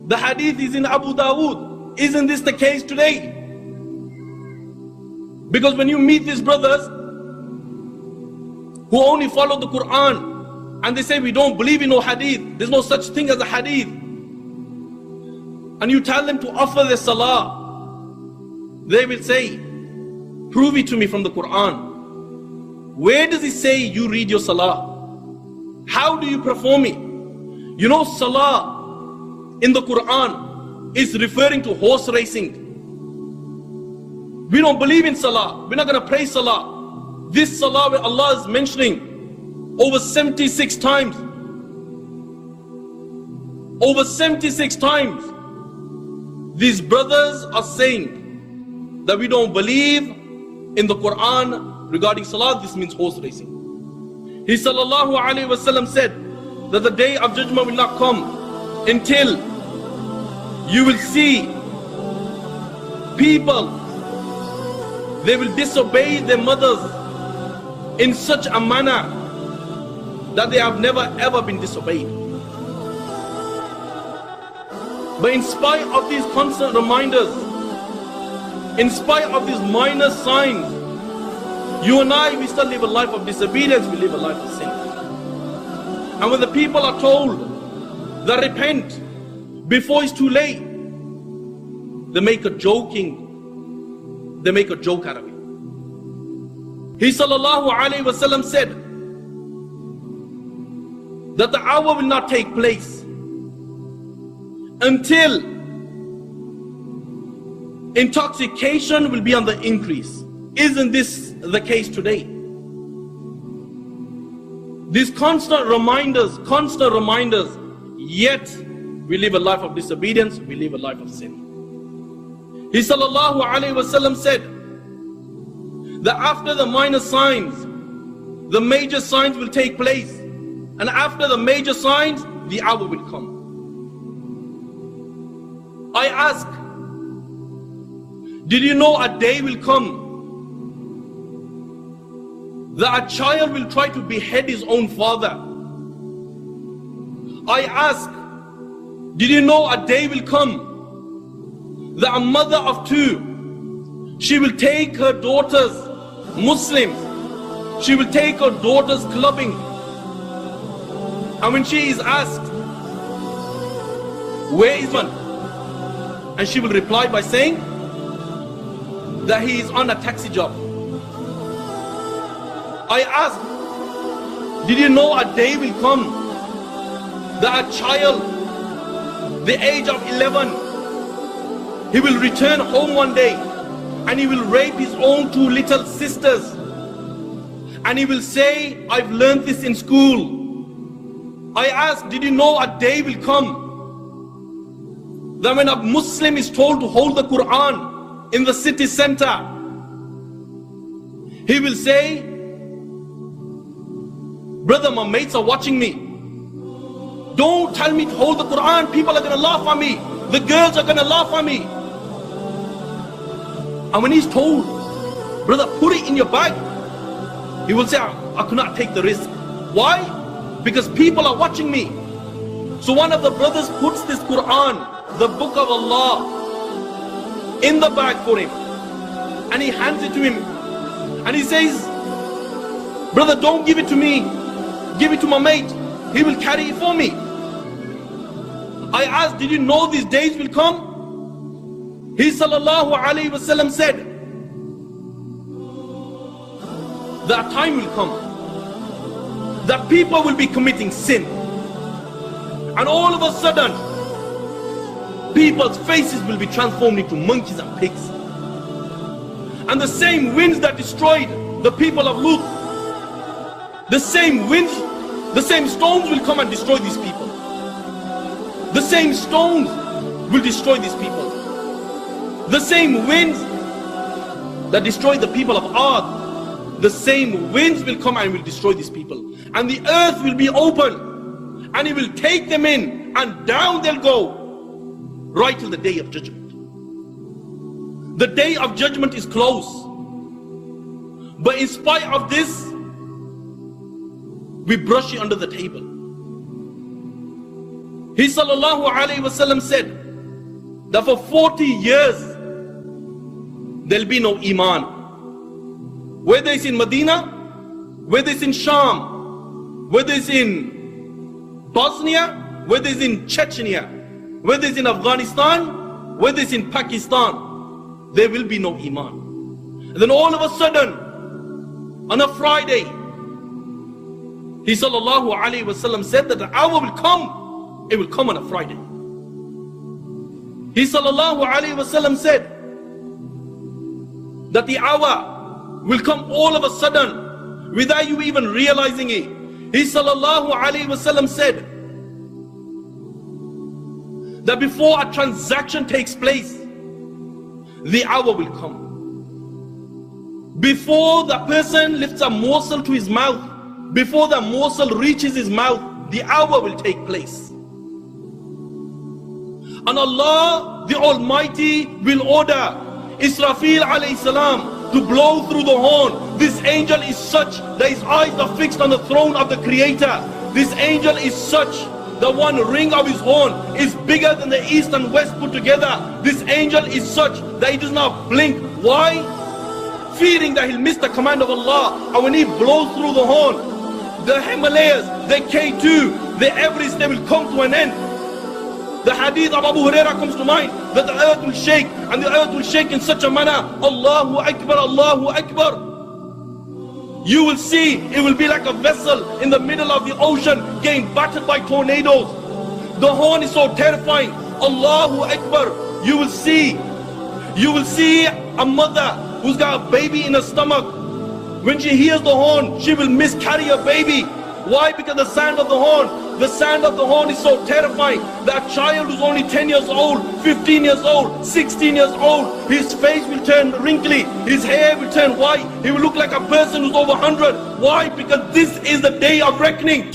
The hadith is in Abu Dawood. Isn't this the case today? Because when you meet these brothers who only follow the Quran and they say we don't believe in no hadith, there's no such thing as a hadith, and you tell them to offer their salah, they will say, prove it to me from the Quran. Where does it say you read your salah? How do you perform it? You know, salah in the Quran is referring to horse racing. We don't believe in salah. We're not going to pray salah. This salah where Allah is mentioning over 76 times. Over 76 times. These brothers are saying that we don't believe in the Quran regarding salah. This means horse racing. He sallallahu alayhi wasallam said that the day of judgment will not come until you will see people, they will disobey their mothers in such a manner that they have never ever been disobeyed. But in spite of these constant reminders, in spite of these minor signs, you and I, we still live a life of disobedience, we live a life of sin. And when the people are told that repent before it's too late, they make a joke out of it. He sallallahu alayhi wasallam said that the hour will not take place until intoxication will be on the increase. Isn't this the case today? These constant reminders, yet we live a life of disobedience, we live a life of sin. He sallallahu alayhi wasallam said that after the minor signs, the major signs will take place. And after the major signs, the hour will come. I ask, did you know a day will come that a child will try to behead his own father? I ask, did you know a day will come that a mother of two, she will take her daughters Muslims, she will take her daughters clubbing, and when she is asked, where is one? And she will reply by saying that he is on a taxi job. I ask, did you know a day will come that a child, the age of 11, he will return home one day and he will rape his own two little sisters, and he will say, I've learned this in school. I ask, did you know a day will come that when a Muslim is told to hold the Quran in the city center, he will say, brother, my mates are watching me. Don't tell me to hold the Quran. People are going to laugh at me. The girls are going to laugh at me. And when he's told, brother, put it in your bag, he will say, I could not take the risk. Why? Because people are watching me. So one of the brothers puts this Quran, the book of Allah, in the bag for him, and he hands it to him, and he says, brother, don't give it to me, give it to my mate, he will carry it for me. I asked, did you know these days will come? He sallallahu alayhi wasallam said that time will come that people will be committing sin, and all of a sudden people's faces will be transformed into monkeys and pigs. And the same winds that destroyed the people of Lut, the same winds, the same stones will come and destroy these people. The same stones will destroy these people. The same winds that destroyed the people of Ad, the same winds will come and will destroy these people. And the earth will be open, and it will take them in, and down they'll go, right till the day of judgment. The day of judgment is close. But in spite of this, we brush it under the table. He sallallahu alayhi wasallam said that for 40 years there'll be no iman. Whether it's in Medina, whether it's in Sham, whether it's in Bosnia, whether it's in Chechnya, whether it's in Afghanistan, whether it's in Pakistan, there will be no iman. And then all of a sudden, on a Friday, he sallallahu alayhi wasallam said that the hour will come, it will come on a Friday. He sallallahu alayhi wasallam said that the hour will come all of a sudden without you even realizing it. He sallallahu alayhi wasallam said that before a transaction takes place, the hour will come. Before the person lifts a morsel to his mouth, before the morsel reaches his mouth, the hour will take place. And Allah the Almighty will order Israfil alayhi salam to blow through the horn. This angel is such that his eyes are fixed on the throne of the Creator. This angel is such that one ring of his horn is bigger than the east and west put together. This angel is such that he does not blink. Why? Fearing that he'll miss the command of Allah. And when he blows through the horn, the Himalayas, the K2, the Everest, they will come to an end. The hadith of Abu Huraira comes to mind that the earth will shake, and the earth will shake in such a manner. Allahu Akbar, Allahu Akbar. You will see it will be like a vessel in the middle of the ocean getting battered by tornadoes. The horn is so terrifying. Allahu Akbar. You will see a mother who's got a baby in her stomach. When she hears the horn, she will miscarry her baby. Why? Because the sound of the horn is so terrifying that a child who's only 10 years old, 15 years old, 16 years old, his face will turn wrinkly, his hair will turn white, he will look like a person who's over 100. Why? Because this is the day of reckoning.